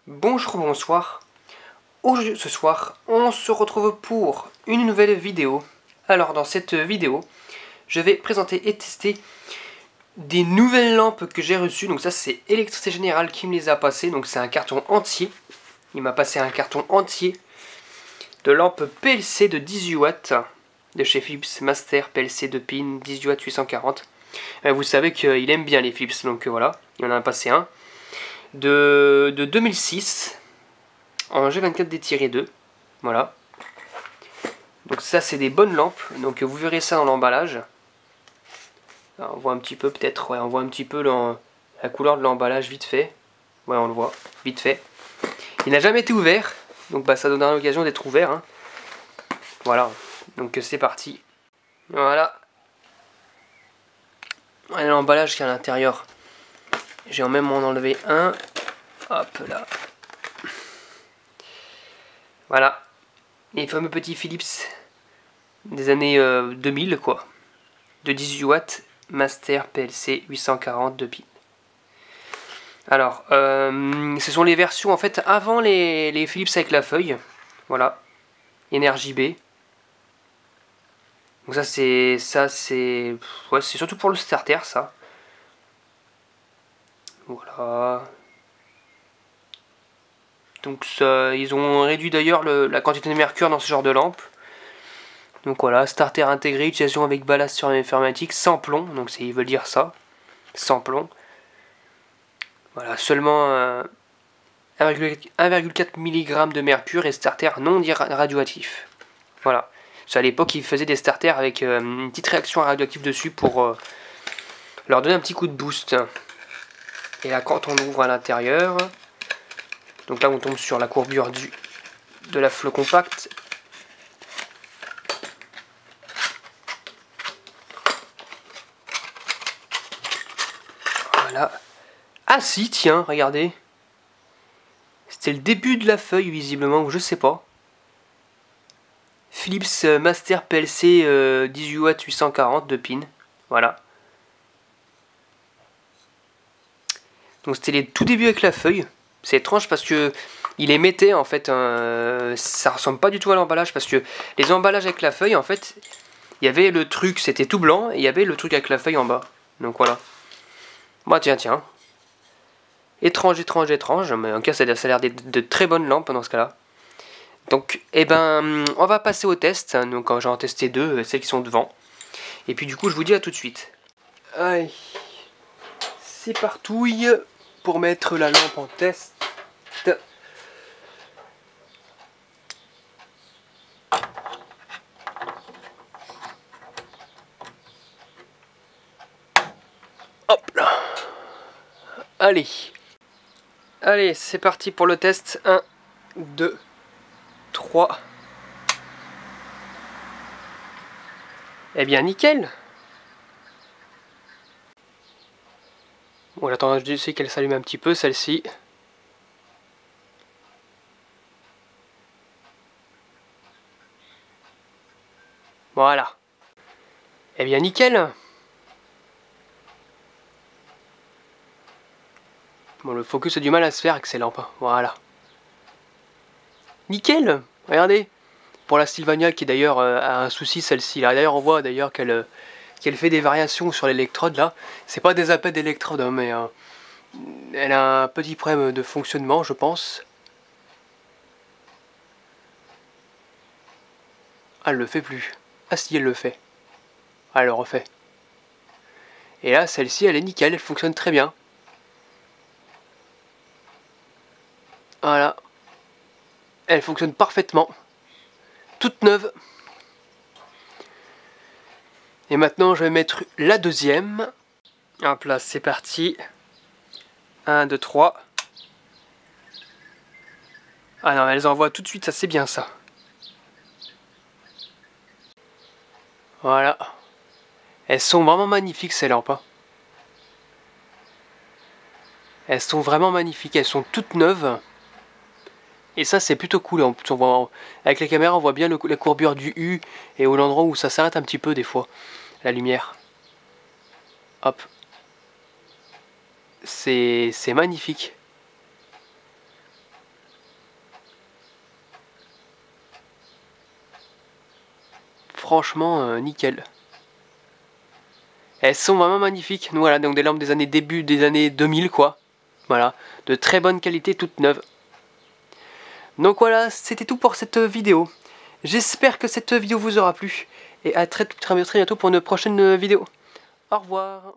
Bonjour, bonsoir. Aujourd'hui, ce soir, on se retrouve pour une nouvelle vidéo. Alors, dans cette vidéo, je vais présenter et tester des nouvelles lampes que j'ai reçues. Donc ça, c'est Électricité Générale qui me les a passées. Donc c'est un carton entier. Il m'a passé un carton entier de lampes PLC de 18 watts de chez Philips Master PLC de pin 18 watts 840. Vous savez qu'il aime bien les Philips, donc voilà, il en a passé un. De 2006 en G24D-2, voilà. Donc ça, c'est des bonnes lampes, donc vous verrez ça dans l'emballage. On voit un petit peu peut-être, ouais, on voit un petit peu la couleur de l'emballage vite fait. Ouais, on le voit, vite fait. Il n'a jamais été ouvert, donc bah, ça donnera l'occasion d'être ouvert, hein. Voilà, donc c'est parti. Voilà. Voilà l'emballage qui est à l'intérieur. J'ai même en enlevé un. Hop là. Voilà. Les fameux petits Philips des années 2000 quoi. De 18 watts, Master PLC 840 de pin. Alors, ce sont les versions en fait avant les Philips avec la feuille. Voilà. Énergie B. Donc ça c'est ouais, c'est surtout pour le starter ça. Voilà. Donc ça, ils ont réduit d'ailleurs la quantité de mercure dans ce genre de lampe. Donc voilà, starter intégré, utilisation avec ballast sur informatique, sans plomb, donc ils veulent dire ça, sans plomb. Voilà, seulement 1,4 mg de mercure et starter non radioactif. Voilà. À l'époque, ils faisaient des starters avec une petite réaction radioactive dessus pour leur donner un petit coup de boost. Et là, quand on ouvre à l'intérieur, donc là, on tombe sur la courbure de la flotte compacte. Voilà. Ah si, tiens, regardez. C'était le début de la feuille, visiblement, ou je sais pas. Philips Master PLC 18 watts 840 de pin. Voilà. Donc c'était les tout débuts avec la feuille. C'est étrange parce que il émettait en fait ça ressemble pas du tout à l'emballage parce que les emballages avec la feuille en fait il y avait le truc c'était tout blanc et il y avait le truc avec la feuille en bas. Donc voilà. Bah tiens. Étrange, mais en tout cas ça a l'air d'être de très bonnes lampes dans ce cas-là. Donc eh ben on va passer au test. Donc j'en ai testé deux, celles qui sont devant. Et puis du coup je vous dis à tout de suite. Allez, c'est partouille pour mettre la lampe en test. Hop là. Allez, c'est parti pour le test. 1, 2, 3. Eh bien, nickel. Bon, j'attends, je sais qu'elle s'allume un petit peu, celle-ci. Voilà. Eh bien, nickel. Bon, le focus a du mal à se faire avec ces lampes. Voilà. Nickel. Regardez. Pour la Sylvania qui d'ailleurs a un souci, celle-ci. D'ailleurs, on voit d'ailleurs qu'elle fait des variations sur l'électrode là. C'est pas des appels d'électrode, hein, mais elle a un petit problème de fonctionnement, je pense. Ah, elle le fait plus. Ah si, elle le fait. Ah, elle le refait. Et là, celle-ci, elle est nickel, elle fonctionne très bien. Voilà. Elle fonctionne parfaitement. Toute neuve. Et maintenant, je vais mettre la deuxième. Hop là, c'est parti. 1, 2, 3. Ah non, elles envoient tout de suite, ça c'est bien ça. Voilà. Elles sont vraiment magnifiques ces lampes. Elles sont vraiment magnifiques, elles sont toutes neuves. Et ça c'est plutôt cool. Avec la caméra on voit bien la courbure du U et au l'endroit où ça s'arrête un petit peu des fois. La lumière. Hop. C'est magnifique. franchement nickel. Elles sont vraiment magnifiques. Voilà, donc des lampes des années début des années 2000 quoi. Voilà, de très bonne qualité, toutes neuves. Donc voilà, c'était tout pour cette vidéo. J'espère que cette vidéo vous aura plu. Et à très bientôt pour une prochaine vidéo. Au revoir.